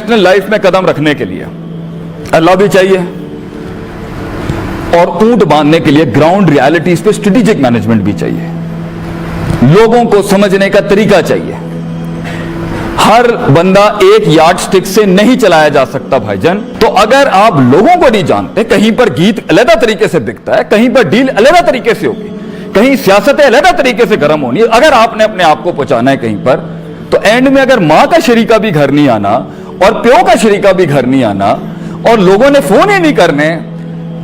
Professional life में कदम रखने के लिए अल्लाह भी चाहिए और ऊंट बांधने के लिए ग्राउंड रियलिटीज पे स्ट्रेटेजिक मैनेजमेंट भी चाहिए। लोगों को समझने का तरीका चाहिए। हर बंदा एक यार्ड स्टिक से नहीं चलाया जा सकता भाईजान। तो अगर आप लोगों को नहीं जानते, कहीं पर गीत अलग तरीके से बिकता है, कहीं पर डील अलग तरीके से होगी, कहीं सियासतें अलग तरीके से गर्म होनी है, अगर आपने अपने आप को पहुंचाना है कहीं पर, तो एंड में अगर मां का शरीका भी घर नहीं आना और प्यो का शरीका भी घर नहीं आना और लोगों ने फोन ही नहीं करने,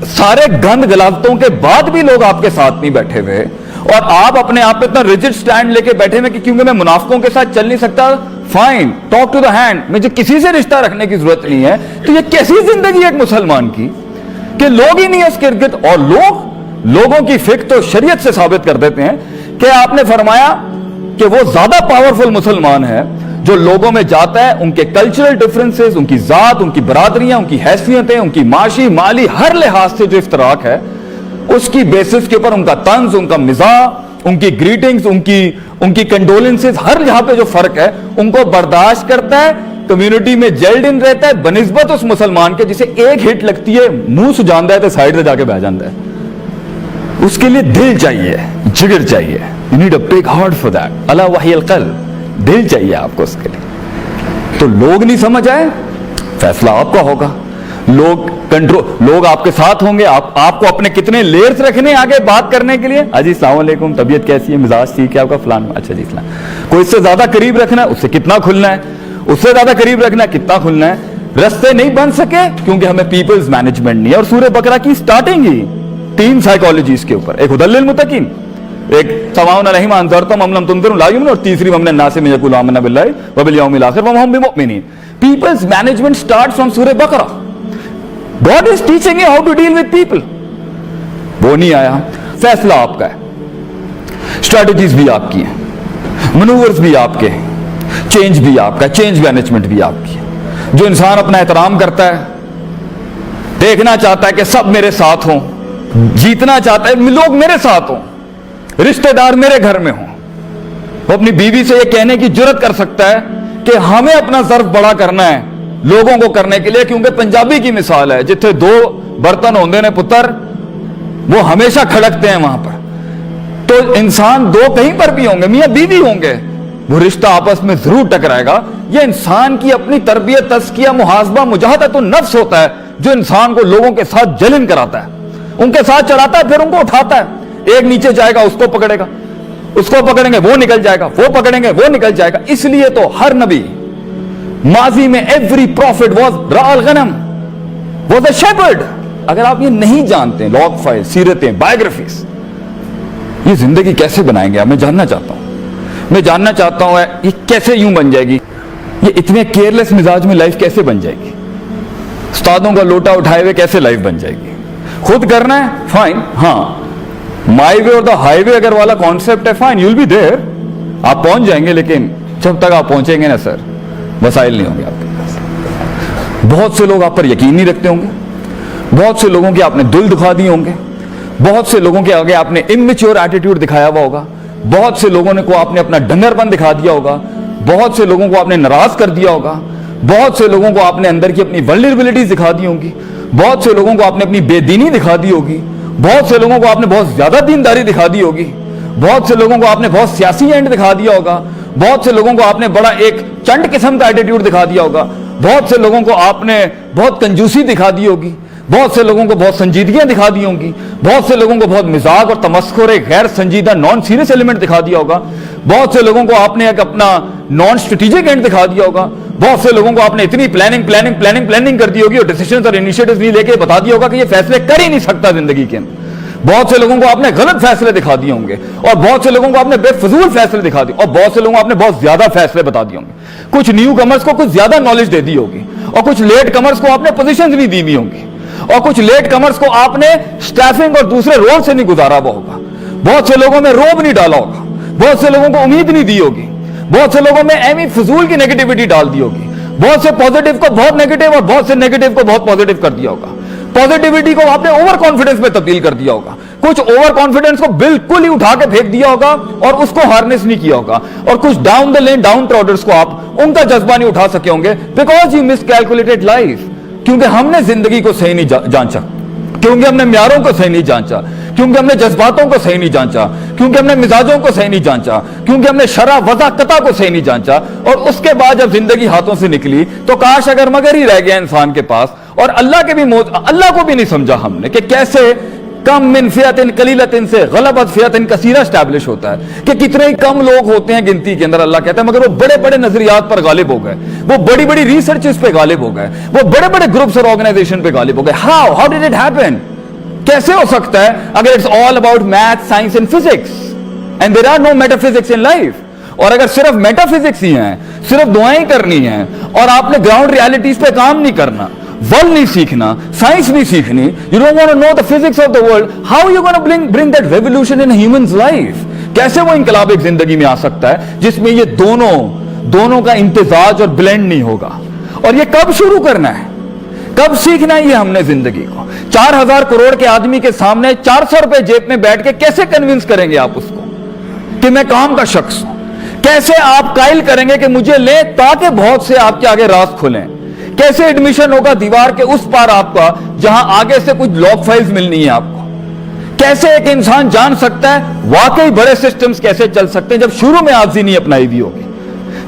सारे गंद गलावतों के बाद भी लोग आपके साथ नहीं बैठे हुए और आप अपने आप पे इतना रिजिड स्टैंड लेके बैठे हुए कि क्योंकि मैं मुनाफिकों के साथ चल नहीं सकता, fine, talk to the hand, मुझे किसी से रिश्ता रखने की जरूरत नहीं है। तो ये कैसी जिंदगी है एक मुसलमान की कि लोग ही नहीं है उसके इर्द-गिर्द। और लोगों की फिक्र तो शरीयत से साबित कर देते हैं कि आपने फरमाया कि वो ज्यादा पावरफुल मुसलमान है जो लोगों में जाता है, उनके कल्चरल डिफरेंसेस, उनकी जात, उनकी बरादरियां, उनकी हैसियतें, उनकी माशी माली हर लिहाज से जो इफ्तराक है, उसकी बेसिस के ऊपर उनका तंज, उनका मिजाज, उनकी ग्रीटिंग्स, उनकी कंडोलेंसेस, हर जहां पे जो फर्क है उनको बर्दाश्त करता है, कम्युनिटी में जेल्ड इन रहता है बनिस्बत उस मुसलमान के जिसे एक हिट लगती है मुंह सुजानदा है तो साइड से जाके बह जाता है। उसके लिए दिल चाहिए, जिगर चाहिए। You need a big heart for that. अला वहियल क़ल्ब, दिल चाहिए आपको उसके लिए। तो लोग नहीं समझ आए, फैसला आपका होगा। लोग आपके साथ होंगे। आपको अपने कितने लेयर्स रखने आगे बात करने के लिए। अजी अस्सलाम वालेकुम, तबीयत कैसी है, मिजाज ठीक है आपका, फलान, अच्छा जी इस्लाम। कोई इससे ज्यादा करीब रखना है, उससे कितना खुलना है, उससे ज्यादा करीब रखना है, कितना खुलना है। रस्ते नहीं बन सके क्योंकि हमें पीपल्स मैनेजमेंट नहीं है। और सूरह बकरा की स्टार्टिंग ही 3 साइकोलॉजीज के ऊपर, एक हुदल लिल मुत्तकीन, एक सवाउन अलैहिम अंज़रतुम अम लम तुनज़िरु ला युमिनून, और तीसरी वमिनन नासि मन यक़ूलु आमन्ना बिल्लाहि व बिल यौमिल आखिर व मा हुम बिमुमिनीन। पीपल्स मैनेजमेंट स्टार्ट्स फ्रॉम सूरह बकरा। God is teaching you how to deal with people. वो नहीं आया। फैसला आपका है, स्ट्रैटेजीज भी आपकी है, मनूवर्स भी आपके हैं, चेंज भी आपका, चेंज मैनेजमेंट भी आपकी है। जो इंसान अपना एहतराम करता है, देखना चाहता है कि सब मेरे साथ हों, जीतना चाहता है लोग मेरे साथ हों, रिश्तेदार मेरे घर में हों, वो अपनी बीवी से ये कहने की जुर्रत कर सकता है कि हमें अपना ज़र्फ बड़ा करना है लोगों को करने के लिए। क्योंकि पंजाबी की मिसाल है, जिथे 2 बर्तन होंदे ने पुत्र, वो हमेशा खड़कते हैं वहां पर। तो इंसान 2 कहीं पर भी होंगे, मियां बीवी होंगे, वो रिश्ता आपस में जरूर टकराएगा। ये इंसान की अपनी तरबियत, तज़किया, मुहासबा, मुजाहदत तो नफ्स होता है जो इंसान को लोगों के साथ जलन कराता है, उनके साथ चढ़ाता है, फिर उनको उठाता है। एक नीचे जाएगा उसको पकड़ेगा, उसको पकड़ेंगे वो निकल जाएगा, वो पकड़ेंगे वो निकल जाएगा। इसलिए तो हर नबी माजी में एवरी प्रॉफिट वाज राअल गनम, वाज अ शेपर्ड। अगर आप ये नहीं जानते, लॉग फाइल, सीरतें, बायोग्राफीज, ये जिंदगी कैसे बनाएंगे आप? मैं जानना चाहता हूं ये कैसे यूं बन जाएगी, ये इतने केयरलेस मिजाज में लाइफ कैसे बन जाएगी? उस्तादों का लोटा उठाए हुए कैसे लाइफ बन जाएगी? खुद करना है, फाइन, हाँ, माई वे और द हाईवे अगर वाला कॉन्सेप्ट है, fine, you will be there, आप पहुंच जाएंगे। लेकिन जब तक आप पहुंचेंगे ना सर, वसाइल नहीं होंगे आपके पास। बहुत से लोग आप पर यकीन नहीं रखते होंगे, बहुत से लोगों के आपने दिल दुखा दिए होंगे, बहुत से लोगों के आगे आपने इमेच्योर एटीट्यूड दिखाया हुआ होगा, बहुत से लोगों को आपने अपना डंगरपन दिखा दिया होगा, बहुत से लोगों को आपने नाराज कर दिया होगा, बहुत से लोगों को आपने अंदर की अपनी वल्नरेबिलिटीज दिखा दी होंगी, बहुत से लोगों को आपने अपनी बेदीनी दिखा दी होगी, बहुत से लोगों को आपने बहुत ज्यादा दीनदारी दिखा दी होगी, बहुत से लोगों को आपने बहुत सियासी एंड दिखा दिया होगा, बहुत से लोगों को आपने बड़ा एक चंड किस्म का एटीट्यूड दिखा दिया होगा, बहुत से लोगों को आपने बहुत कंजूसी दिखा दी होगी, बहुत से लोगों को बहुत संजीदगियां दिखा दी होंगी, बहुत से लोगों को बहुत मिजाज और तमस्खुर एक गैर संजीदा नॉन सीरियस एलिमेंट दिखा दिया होगा, बहुत से लोगों को आपने एक अपना नॉन स्ट्रेटेजिक एंड दिखा दिया होगा, बहुत से लोगों को आपने इतनी प्लानिंग कर दी होगी और डिसीजंस और इनिशिएटिव्स नहीं लेके बता दिया होगा कि ये फैसले कर ही नहीं सकता जिंदगी के अंदर। बहुत से लोगों को आपने गलत फैसले दिखा दिए होंगे और बहुत से लोगों को आपने बेफजूल फैसले दिखा दिए और बहुत से लोगों को आपने बहुत ज्यादा फैसले बता दिए होंगे। कुछ न्यू कमर्स को कुछ ज्यादा नॉलेज दे दी होगी और कुछ लेट कमर्स को आपने पोजीशंस भी दी हुई होंगी और कुछ लेट कमर्स को आपने स्टाफिंग और दूसरे रोल से नहीं गुजारा हुआ होगा। बहुत से लोगों में रोब नहीं डाला होगा, बहुत से लोगों को उम्मीद नहीं दी होगी, बहुत से लोगों में एमी फजूल की नेगेटिविटी डाल दी होगी, बहुत से पॉजिटिव को बहुत नेगेटिव और बहुत से नेगेटिव को बहुत पॉजिटिव कर दिया होगा, पॉजिटिविटी को आपने ओवर कॉन्फिडेंस में तब्दील कर दिया होगा, कुछ ओवर कॉन्फिडेंस को बिल्कुल ही उठा के फेंक दिया होगा और उसको हार्नेस नहीं किया होगा, और कुछ डाउन द लेन डाउन ट्रॉडर्स को आप उनका जज्बा नहीं उठा सके होंगे, because you miss calculated life. क्योंकि हमने जिंदगी को सही नहीं जांचा, क्योंकि हमने म्यारों को सही नहीं जांचा, क्योंकि हमने जज्बातों को सही नहीं जांचा, क्योंकि हमने मिजाजों को सही नहीं जांचा, क्योंकि हमने शरा वज़ा कता को सही नहीं जांचा। और उसके बाद जब जिंदगी हाथों से निकली तो काश अगर मगर ही रह गया इंसान के पास, और अल्लाह को भी नहीं समझा हमने कि कैसे कम मिन फियतिन कलीलतिन से गलबत फियतिन कसीरा एस्टैब्लिश होता है, कि कितने ही कम लोग होते हैं गिनती के अंदर, अल्लाह कहता है, मगर वो बड़े बड़े नजरियात पर गालिब हो गए, वो बड़ी बड़ी रिसर्चेस पे गालिब हो गए, वो बड़े बड़े ग्रुप्स और ऑर्गेनाइजेशन पे गालिब हो गए। How did it happen? कैसे हो सकता है अगर it's all about math, science and physics and there are no metaphysics in life? और अगर सिर्फ मेटाफिजिक्स ही है, सिर्फ दुआएं करनी है, और आपने ग्राउंड रियलिटीज पे काम नहीं करना, वर्ल्ड नहीं सीखना, साइंस नहीं सीखनी, you don't want to know the physics of the world, how you gonna bring that revolution in humans life? कैसे वो इंकलाब एक जिंदगी में आ सकता है जिसमें ये दोनों का इम्तिजाज और ब्लेंड नहीं होगा? और ये कब शुरू करना है, कब सीखना है ये हमने जिंदगी को? 4000 करोड़ के आदमी के सामने 400 रुपए जेब में बैठ के कैसे कन्विंस करेंगे आप उसको कि मैं काम का शख्स हूं? कैसे आप कायल करेंगे कि मुझे ले, ताकि बहुत से आपके आगे राज खुलें? कैसे एडमिशन होगा दीवार के उस पार आपका, जहां आगे से कुछ लॉक फाइल्स मिलनी है आपको? कैसे एक इंसान जान सकता है वाकई बड़े सिस्टम्स कैसे चल सकते हैं जब शुरू में आगज़ी नहीं अपनाई हुई होगी,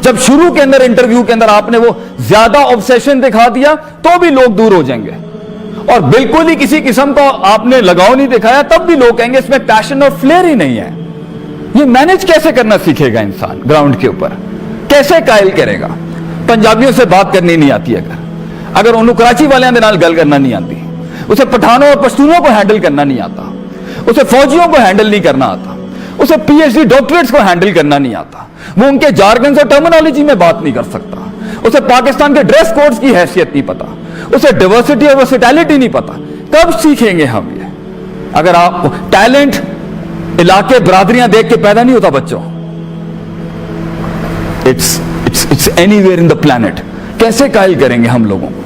जब शुरू के अंदर इंटरव्यू के अंदर आपने वो ज्यादा ऑब्सेशन दिखा दिया तो भी लोग दूर हो जाएंगे, और बिल्कुल ही किसी किस्म का आपने लगाव नहीं दिखाया तब भी लोग कहेंगे इसमें पैशन और फ्लेयर ही नहीं है। ये मैनेज कैसे करना सीखेगा इंसान ग्राउंड के ऊपर? कैसे कायल करेगा? पंजाबियों से बात करनी नहीं आती, अगर उन्होंने कराची वाले दे नाल गल करना नहीं आती, उसे पठानों और पश्तूनों को हैंडल करना नहीं आता, उसे फौजियों को हैंडल नहीं करना आता, उसे पीएचडी डॉक्टरेट्स को हैंडल करना नहीं आता, वो उनके जार्गन और टर्मिनोलॉजी में बात नहीं कर सकता, उसे पाकिस्तान के ड्रेस कोड्स की हैसियत नहीं पता, उसे डाइवर्सिटी और वर्सेटैलिटी नहीं पता। कब सीखेंगे हम ये? अगर आप टैलेंट इलाके बरादरियां देख के पैदा नहीं होता बच्चों, it's anywhere in the planet. कैसे कायल करेंगे हम लोगों को?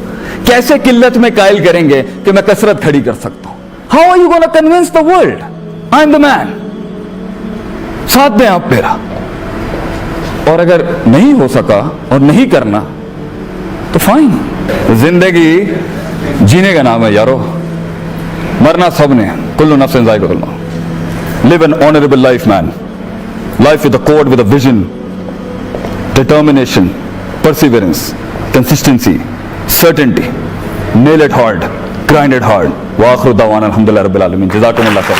कैसे किल्लत में कायल करेंगे कि मैं कसरत खड़ी कर सकता हूं? How are you gonna convince the world I am the man? साथ दें आप मेरा। और अगर नहीं हो सका और नहीं करना तो फाइन, जिंदगी जीने का नाम है यारो, मरना सबने, कुल्लु नफ्सिन ज़ाइक़ातुल मौत। Live N honourable life man, life with a code, with a vision, determination, perseverance, consistency, certainty, nail it hard, grind it hard. Wa akhiru da'wana alhamdulillahi rabbil alamin. Jazakumullah khair.